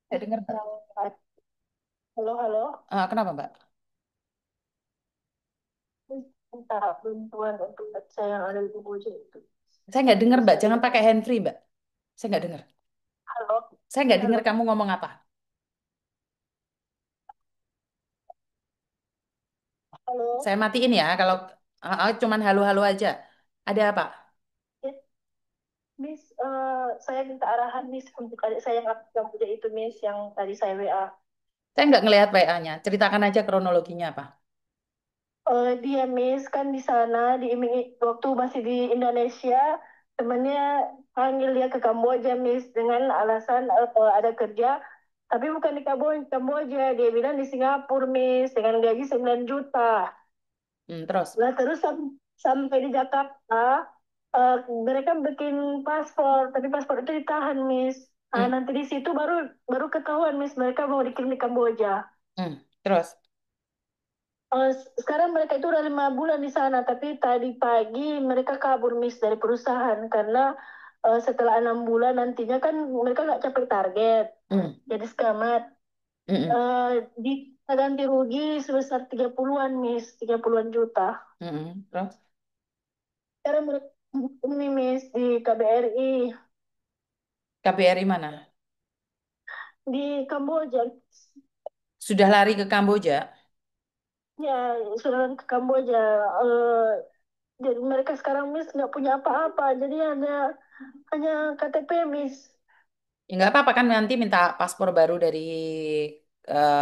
Nggak dengar, Mbak. Halo, halo. Kenapa, Mbak? Minta bantuan untuk saya yang ada di Kamboja itu. Saya nggak dengar, Mbak. Bisa Jangan diminta. pakai handfree, Mbak. Saya nggak dengar. Halo, Saya nggak dengar halo, kamu ngomong apa. halo. Saya matiin ya. Kalau cuman halo-halo aja. Ada apa? Ya, Miss, saya minta arahan Miss untuk adik saya yang di Kamboja itu Miss yang tadi saya WA. Saya nggak ngelihat WA-nya. Ceritakan aja kronologinya apa. Dia Miss kan di sana waktu masih di Indonesia temannya panggil dia ke Kamboja Miss dengan alasan ada kerja tapi bukan di Kamboja, dia bilang di Singapura Miss dengan gaji 9 juta. Terus. Lah terus sampai di Jakarta, mereka bikin paspor, tapi paspor itu ditahan, Miss. Hmm, Nanti di situ baru baru ketahuan, Miss, mereka mau dikirim di Kamboja. terus. Sekarang mereka itu udah 5 bulan di sana, tapi tadi pagi mereka kabur, Miss, dari perusahaan karena setelah 6 bulan nantinya kan mereka nggak capai target, Hmm, jadi sekamat. hmm, Di ganti rugi sebesar 30-an, Miss, 30-an juta. terus. Sekarang mereka ini Miss di KBRI KBRI mana? di Kamboja. Sudah lari ke Kamboja? Ya, sudah ke Kamboja. Eh, jadi mereka sekarang Miss nggak punya apa-apa. Jadi hanya KTP Miss. Ya nggak apa-apa kan nanti minta paspor baru dari eh,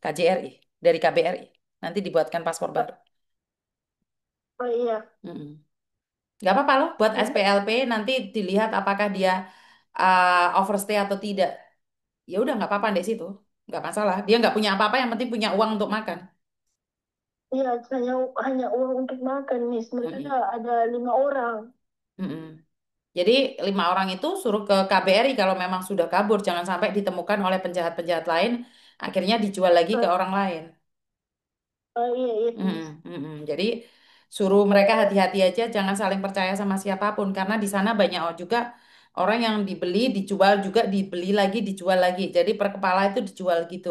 KJRI, dari KBRI. Nanti dibuatkan paspor baru. Oh iya, Mm-mm. Nggak apa-apa loh, buat ya, SPLP nanti dilihat apakah dia overstay atau tidak. Ya udah nggak apa-apa di situ, nggak masalah. Dia nggak punya apa-apa, yang penting punya uang untuk makan. iya, hanya uang untuk makan Miss. Mereka Mm-mm. ada 5 orang. Mm-mm. Jadi 5 orang itu suruh ke KBRI kalau memang sudah kabur, jangan sampai ditemukan oleh penjahat-penjahat lain, akhirnya dijual lagi ke orang lain. Iya, iya Mm-mm, Miss. mm-mm. Jadi suruh mereka hati-hati aja, jangan saling percaya sama siapapun karena di sana banyak juga orang yang dibeli, dijual juga, dibeli lagi, dijual lagi. Jadi per kepala itu dijual gitu.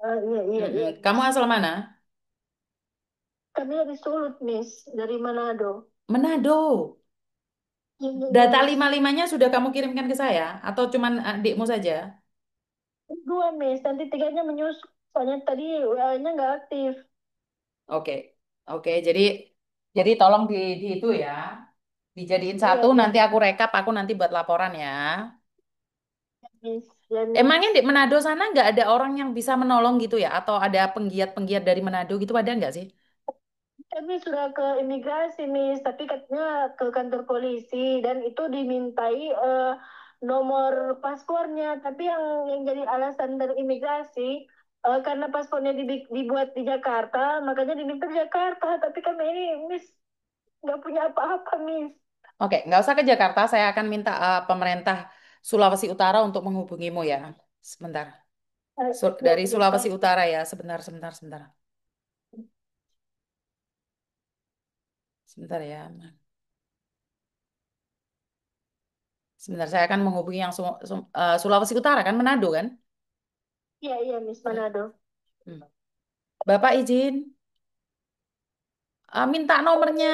Iya, iya, Mm-mm. iya Kamu Miss. asal mana? Kami dari Sulut Miss, dari Manado. Manado. Iya, iya, iya, Data Miss. lima-limanya sudah kamu kirimkan ke saya atau cuman adikmu saja? Dua Miss, nanti tiganya menyusul. Soalnya tadi WA-nya nggak aktif. Oke. Oke, jadi tolong di itu ya. Dijadiin satu, Iya, iya, nanti aku rekap, aku nanti buat laporan ya. Miss. Ya, Emangnya Miss. di Manado sana nggak ada orang yang bisa menolong gitu ya? Atau ada penggiat-penggiat dari Manado gitu, ada nggak sih? Kami sudah ke imigrasi, Miss, tapi katanya ke kantor polisi dan itu dimintai nomor paspornya. Tapi yang jadi alasan dari imigrasi karena paspornya dibuat di Jakarta, makanya diminta di Jakarta. Tapi kami ini, Miss, nggak punya apa-apa, Miss. Oke, nggak usah ke Jakarta, saya akan minta pemerintah Sulawesi Utara untuk menghubungimu ya. Sebentar. Ya, Dari Miss, Sulawesi Utara ya, sebentar, sebentar, sebentar. Sebentar ya. Sebentar, saya akan menghubungi yang Sulawesi Utara kan, Manado kan? iya, iya, Miss Ya. Manado. Hmm. Bapak izin, minta nomornya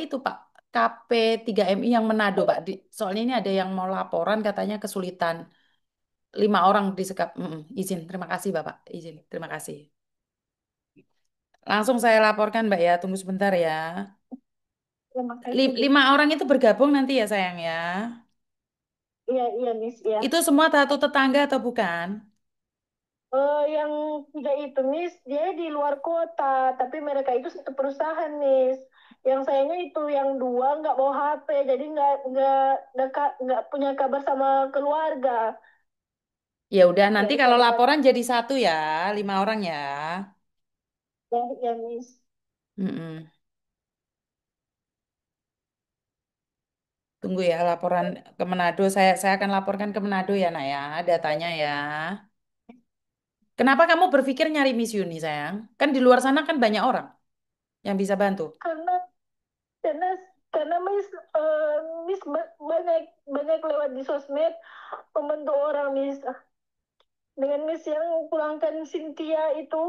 itu Pak, KP3MI yang Manado Pak. Soalnya ini ada yang mau laporan katanya kesulitan. 5 orang disekap. Izin, terima kasih Bapak. Izin, terima kasih. Langsung saya laporkan Mbak ya, tunggu sebentar ya. Terima kasih, Miss. 5 orang itu bergabung nanti ya sayang ya. Iya, iya, Miss, iya. Itu semua satu tetangga atau bukan? Yang tiga itu, Miss, dia di luar kota, tapi mereka itu satu perusahaan, Miss. Yang sayanya itu yang dua nggak bawa HP, jadi nggak punya kabar sama keluarga. Ya udah, nanti Nggak bisa kalau dengar. laporan jadi satu ya, 5 orang ya. Ya, ya, Miss. Mm-mm. Tunggu ya laporan ke Manado. Saya akan laporkan ke Manado ya, Nak ya, datanya ya. Kenapa kamu berpikir nyari Miss Yuni, sayang? Kan di luar sana kan banyak orang yang bisa bantu. Karena karena karena Miss banyak banyak lewat di sosmed membantu orang Miss. Dengan Miss yang pulangkan Cynthia itu,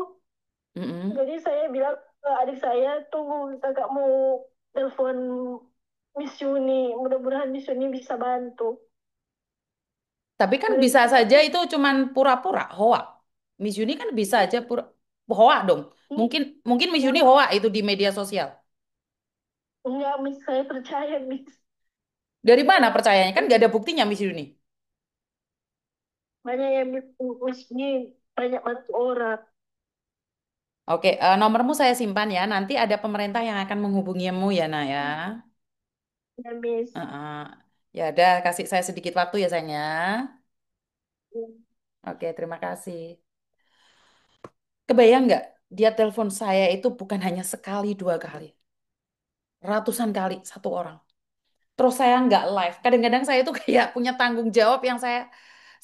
Mm-mm. jadi saya bilang ke adik saya, tunggu kakak mau telepon Miss Yuni, mudah-mudahan Miss Yuni bisa bantu. Tapi kan bisa Mereka saja itu cuman pura-pura hoa. Miss Yuni kan bisa aja pura hoa dong. Mungkin mungkin Miss Yuni enggak, hoa itu di media sosial. enggak Miss, saya percaya Miss. Dari mana percayanya? Kan nggak ada buktinya Miss Yuni. Banyak yang Miss ini banyak bantu orang. Oke, nomormu saya simpan ya. Nanti ada pemerintah yang akan menghubungimu ya, Nak ya. Ya Miss. Heeh. Ya udah, kasih saya sedikit waktu ya, sayangnya. Oke, terima kasih. Kebayang nggak? Dia telepon saya itu bukan hanya sekali, dua kali. Ratusan kali, satu orang. Terus saya nggak live. Kadang-kadang saya itu kayak punya tanggung jawab yang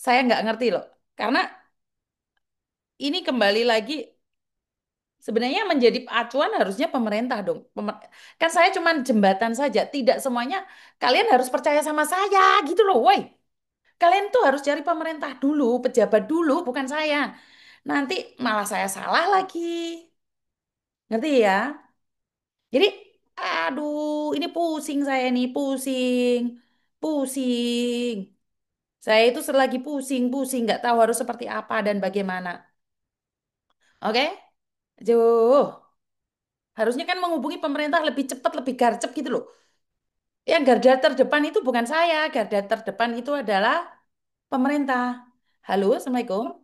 saya nggak ngerti loh. Karena ini kembali lagi sebenarnya yang menjadi acuan harusnya pemerintah dong. Kan saya cuma jembatan saja. Tidak semuanya kalian harus percaya sama saya gitu loh, woi. Kalian tuh harus cari pemerintah dulu, pejabat dulu, bukan saya. Nanti malah saya salah lagi. Ngerti ya? Jadi, aduh, ini pusing saya nih, pusing, pusing. Saya itu selagi pusing, nggak tahu harus seperti apa dan bagaimana. Oke? Jauh. Harusnya kan menghubungi pemerintah lebih cepat, lebih garcep gitu loh. Yang garda terdepan itu bukan saya, garda terdepan itu adalah pemerintah. Halo, Assalamualaikum.